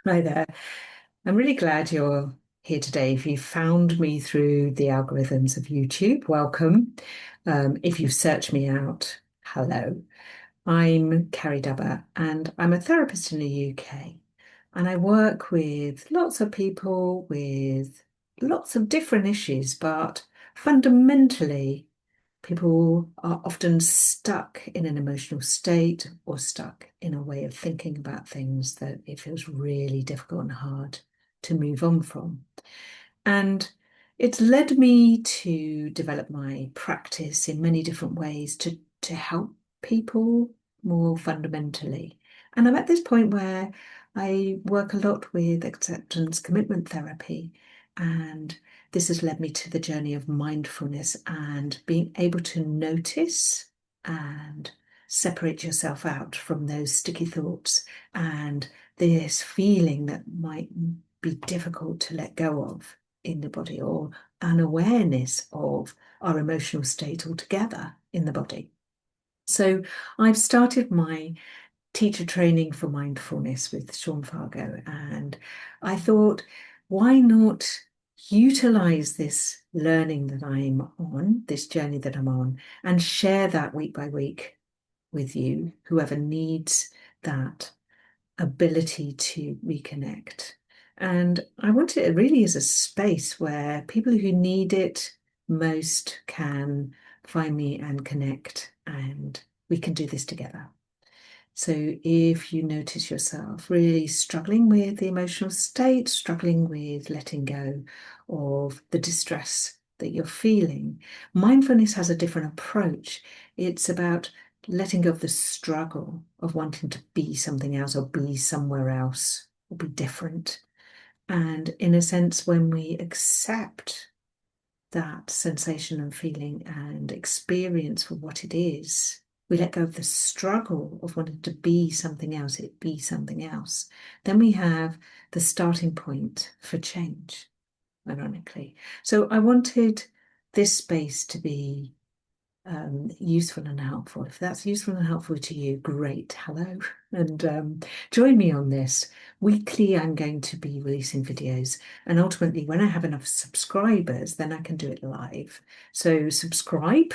Hi there. I'm really glad you're here today. If you found me through the algorithms of YouTube, welcome. If you've searched me out, hello. I'm Carrie Dubber and I'm a therapist in the UK. And I work with lots of people with lots of different issues, but fundamentally, people are often stuck in an emotional state or stuck in a way of thinking about things that it feels really difficult and hard to move on from. And it's led me to develop my practice in many different ways to help people more fundamentally. And I'm at this point where I work a lot with acceptance commitment therapy. And this has led me to the journey of mindfulness and being able to notice and separate yourself out from those sticky thoughts and this feeling that might be difficult to let go of in the body, or an awareness of our emotional state altogether in the body. So I've started my teacher training for mindfulness with Sean Fargo, and I thought, why not utilize this learning that I'm on, this journey that I'm on, and share that week by week with you, whoever needs that ability to reconnect. And I want it really as a space where people who need it most can find me and connect, and we can do this together. So if you notice yourself really struggling with the emotional state, struggling with letting go of the distress that you're feeling, mindfulness has a different approach. It's about letting go of the struggle of wanting to be something else or be somewhere else or be different. And in a sense, when we accept that sensation and feeling and experience for what it is, we let go of the struggle of wanting to be something else, it be something else. Then we have the starting point for change, ironically. So I wanted this space to be useful and helpful. If that's useful and helpful to you, great. Hello. And join me on this. Weekly, I'm going to be releasing videos. And ultimately, when I have enough subscribers, then I can do it live. So subscribe.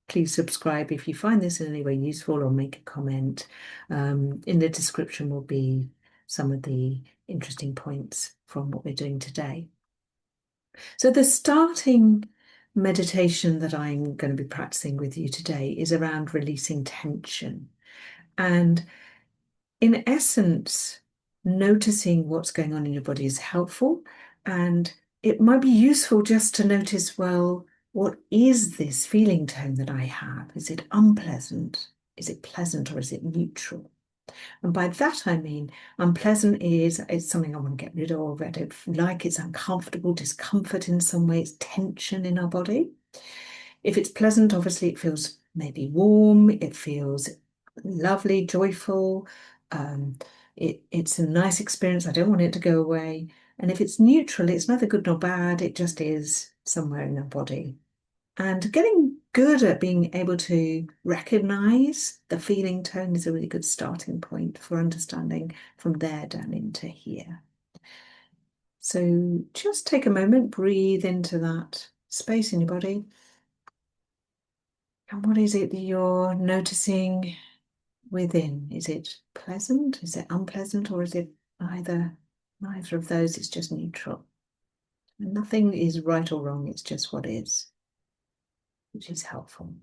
Please subscribe if you find this in any way useful, or make a comment. In the description will be some of the interesting points from what we're doing today. So the starting meditation that I'm going to be practicing with you today is around releasing tension. And in essence, noticing what's going on in your body is helpful. And it might be useful just to notice, well, what is this feeling tone that I have? Is it unpleasant? Is it pleasant, or is it neutral? And by that I mean unpleasant is it's something I want to get rid of. I don't like, it's uncomfortable, discomfort in some way, it's tension in our body. If it's pleasant, obviously it feels maybe warm, it feels lovely, joyful. Um, it's a nice experience. I don't want it to go away. And if it's neutral, it's neither good nor bad, it just is somewhere in our body. And getting good at being able to recognize the feeling tone is a really good starting point for understanding from there down into here. So just take a moment, breathe into that space in your body. And what is it that you're noticing within? Is it pleasant? Is it unpleasant? Or is it neither of those? It's just neutral. And nothing is right or wrong. It's just what is, which is helpful.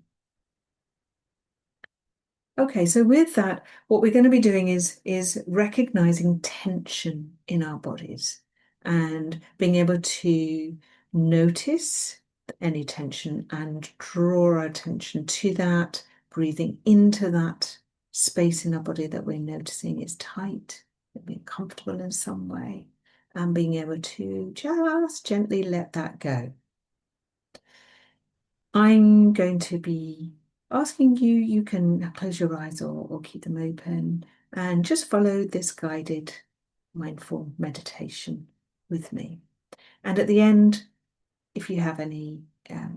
Okay, so with that, what we're going to be doing is recognizing tension in our bodies and being able to notice any tension and draw our attention to that, breathing into that space in our body that we're noticing is tight, being comfortable in some way, and being able to just gently let that go. I'm going to be asking you, you can close your eyes or keep them open and just follow this guided mindful meditation with me. And at the end, if you have any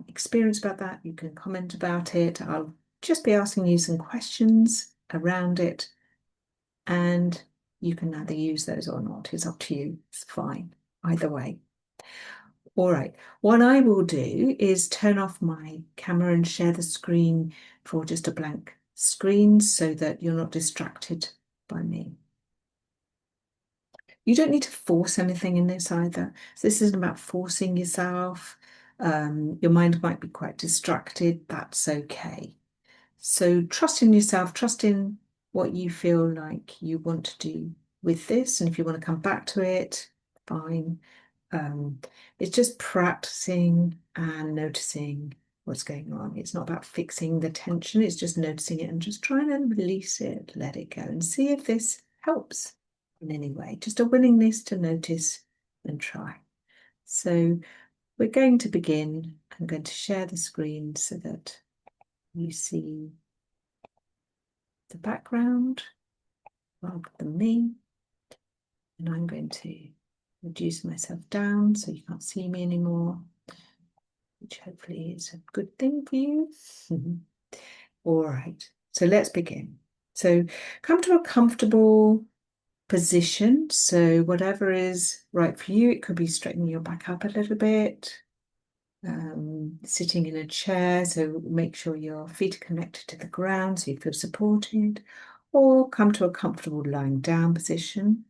experience about that, you can comment about it. I'll just be asking you some questions around it. And you can either use those or not. It's up to you. It's fine. Either way. All right. What I will do is turn off my camera and share the screen for just a blank screen so that you're not distracted by me. You don't need to force anything in this either. So this isn't about forcing yourself. Your mind might be quite distracted. That's okay. So trust in yourself, trust in what you feel like you want to do with this. And if you want to come back to it, fine. Um, it's just practicing and noticing what's going on. It's not about fixing the tension, it's just noticing it and just trying to release it, let it go, and see if this helps in any way. Just a willingness to notice and try. So we're going to begin. I'm going to share the screen so that you see the background rather than me. And I'm going to reduce myself down so you can't see me anymore, which hopefully is a good thing for you. All right, so let's begin. So come to a comfortable position. So whatever is right for you, it could be straightening your back up a little bit, sitting in a chair, so make sure your feet are connected to the ground so you feel supported, or come to a comfortable lying down position,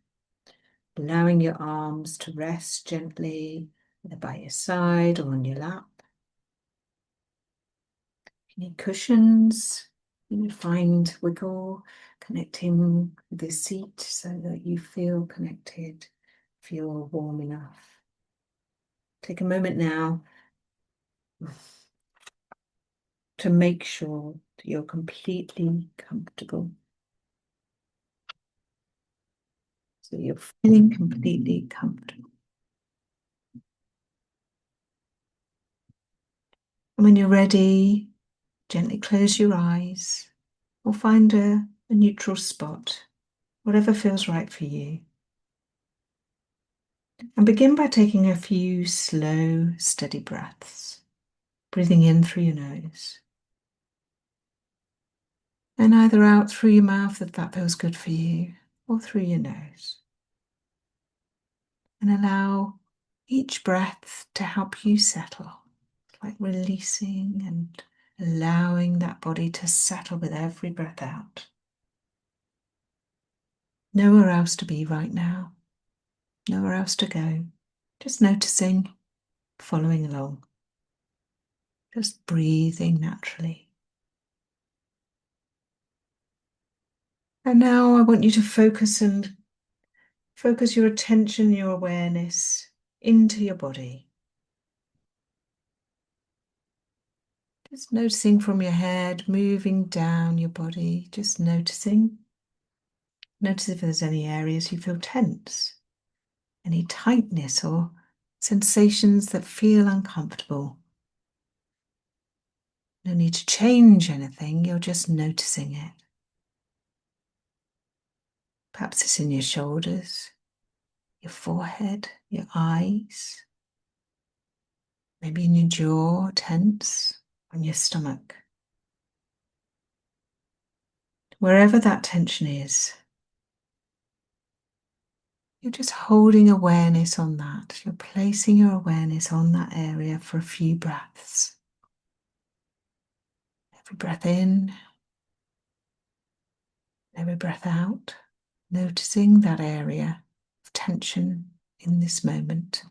allowing your arms to rest gently either by your side or on your lap. If you need cushions, find wiggle, connecting with the seat so that you feel connected, feel warm enough. Take a moment now to make sure that you're completely comfortable. So you're feeling completely comfortable. And when you're ready, gently close your eyes or find a neutral spot, whatever feels right for you. And begin by taking a few slow, steady breaths, breathing in through your nose and either out through your mouth if that feels good for you, or through your nose. And allow each breath to help you settle, like releasing and allowing that body to settle with every breath out. Nowhere else to be right now, nowhere else to go, just noticing, following along, just breathing naturally. And now I want you to focus your attention, your awareness into your body. Just noticing from your head, moving down your body, just noticing. Notice if there's any areas you feel tense, any tightness or sensations that feel uncomfortable. No need to change anything, you're just noticing it. Perhaps it's in your shoulders, your forehead, your eyes, maybe in your jaw, tense, on your stomach. Wherever that tension is, you're just holding awareness on that. You're placing your awareness on that area for a few breaths. Every breath in, every breath out, noticing that area of tension in this moment.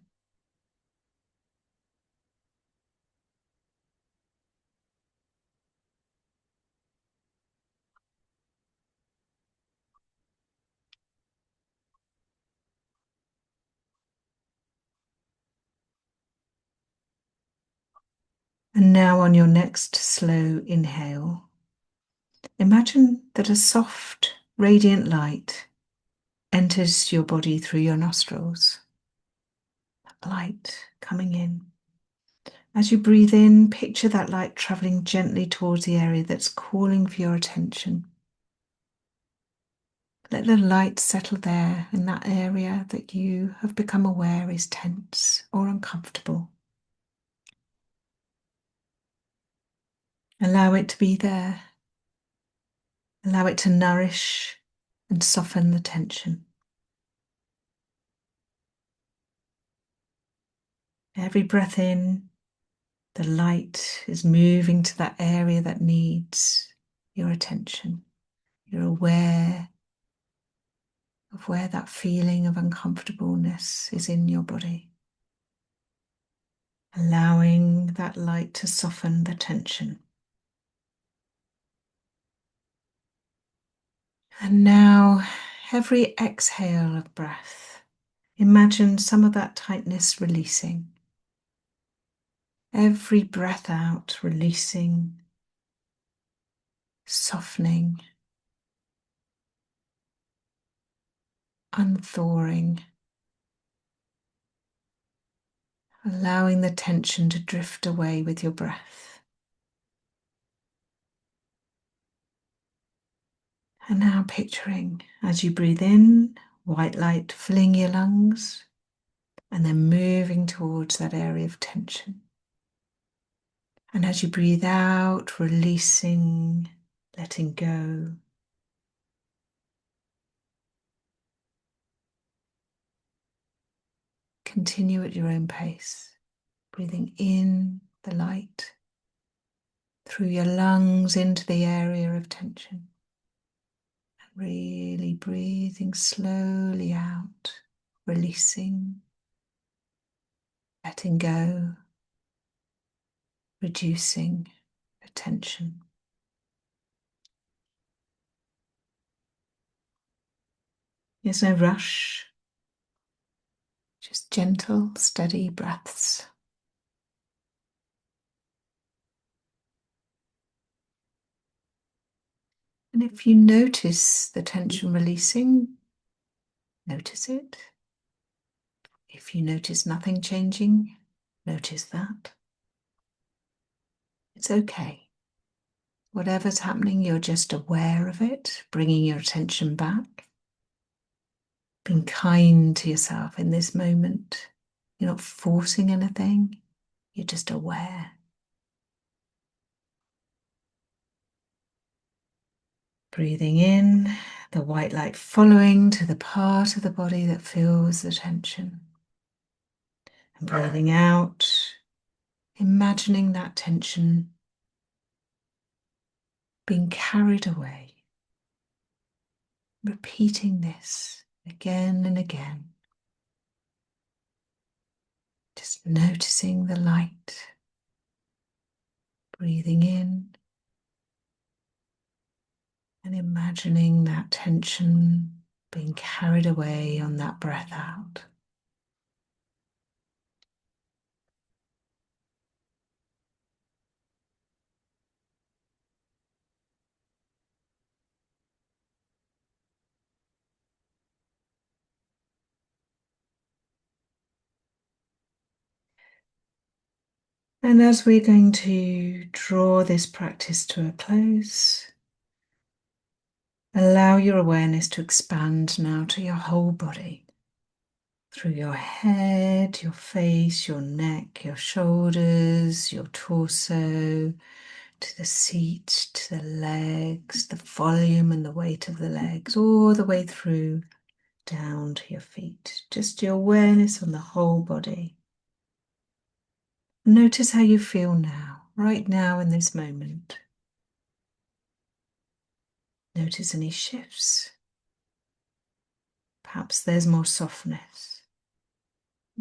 And now on your next slow inhale, imagine that a soft, radiant light enters your body through your nostrils. That light coming in. As you breathe in, picture that light traveling gently towards the area that's calling for your attention. Let the light settle there in that area that you have become aware is tense or uncomfortable. Allow it to be there. Allow it to nourish and soften the tension. Every breath in, the light is moving to that area that needs your attention. You're aware of where that feeling of uncomfortableness is in your body, allowing that light to soften the tension. And now, every exhale of breath, imagine some of that tightness releasing. Every breath out, releasing, softening, unthawing, allowing the tension to drift away with your breath. And now picturing as you breathe in, white light filling your lungs and then moving towards that area of tension. And as you breathe out, releasing, letting go. Continue at your own pace, breathing in the light through your lungs into the area of tension. And really breathing slowly out, releasing, letting go, reducing the tension. There's no rush, just gentle, steady breaths. And if you notice the tension releasing, notice it. If you notice nothing changing, notice that. It's okay. Whatever's happening, you're just aware of it, bringing your attention back. Being kind to yourself in this moment. You're not forcing anything, you're just aware. Breathing in, the white light following to the part of the body that feels the tension. And breathing out, imagining that tension being carried away. Repeating this again and again. Just noticing the light. Breathing in and imagining that tension being carried away on that breath out. And as we're going to draw this practice to a close, allow your awareness to expand now to your whole body. Through your head, your face, your neck, your shoulders, your torso, to the seat, to the legs, the volume and the weight of the legs, all the way through down to your feet. Just your awareness on the whole body. Notice how you feel now, right now in this moment. Notice any shifts. Perhaps there's more softness.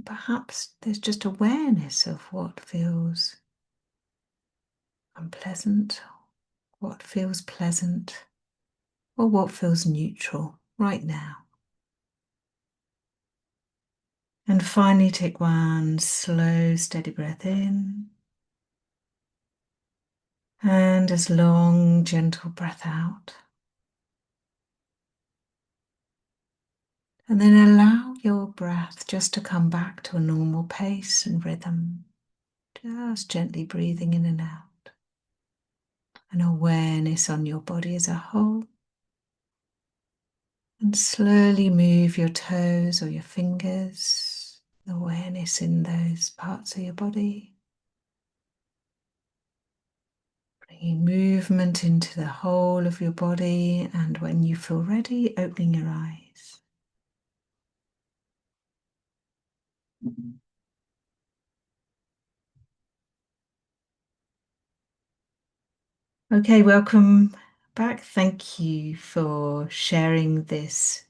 Perhaps there's just awareness of what feels unpleasant, what feels pleasant, or what feels neutral right now. And finally, take one slow, steady breath in. And as long, gentle breath out. And then allow your breath just to come back to a normal pace and rhythm. Just gently breathing in and out. An awareness on your body as a whole. And slowly move your toes or your fingers. Awareness in those parts of your body. Bringing movement into the whole of your body, and when you feel ready, opening your eyes. Okay, welcome back. Thank you for sharing this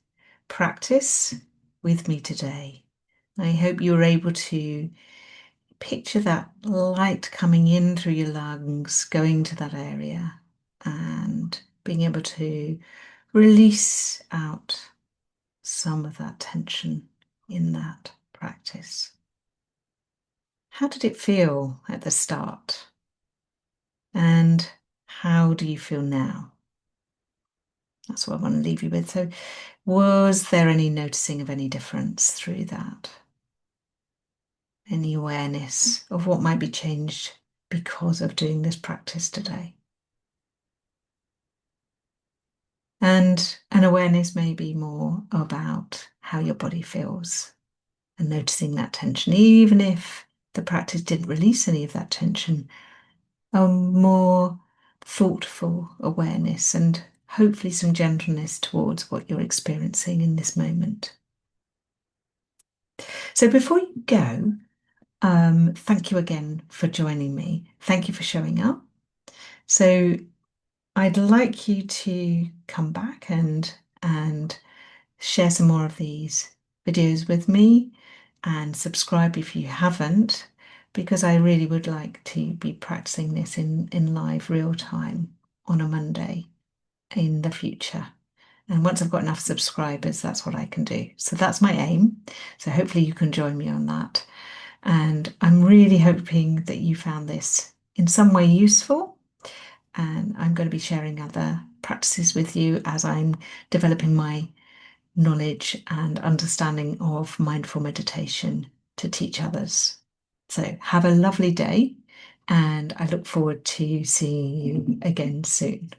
practice with me today. I hope you were able to picture that light coming in through your lungs, going to that area, and being able to release out some of that tension in that practice. How did it feel at the start? And how do you feel now? That's what I want to leave you with. So, was there any noticing of any difference through that? Any awareness of what might be changed because of doing this practice today? And an awareness may be more about how your body feels and noticing that tension, even if the practice didn't release any of that tension, a more thoughtful awareness and hopefully some gentleness towards what you're experiencing in this moment. So before you go, thank you again for joining me. Thank you for showing up. So I'd like you to come back and share some more of these videos with me and subscribe if you haven't, because I really would like to be practicing this in live real time on a Monday in the future. And once I've got enough subscribers, that's what I can do. So that's my aim. So hopefully you can join me on that. And I'm really hoping that you found this in some way useful. And I'm going to be sharing other practices with you as I'm developing my knowledge and understanding of mindful meditation to teach others. So have a lovely day, and I look forward to seeing you again soon.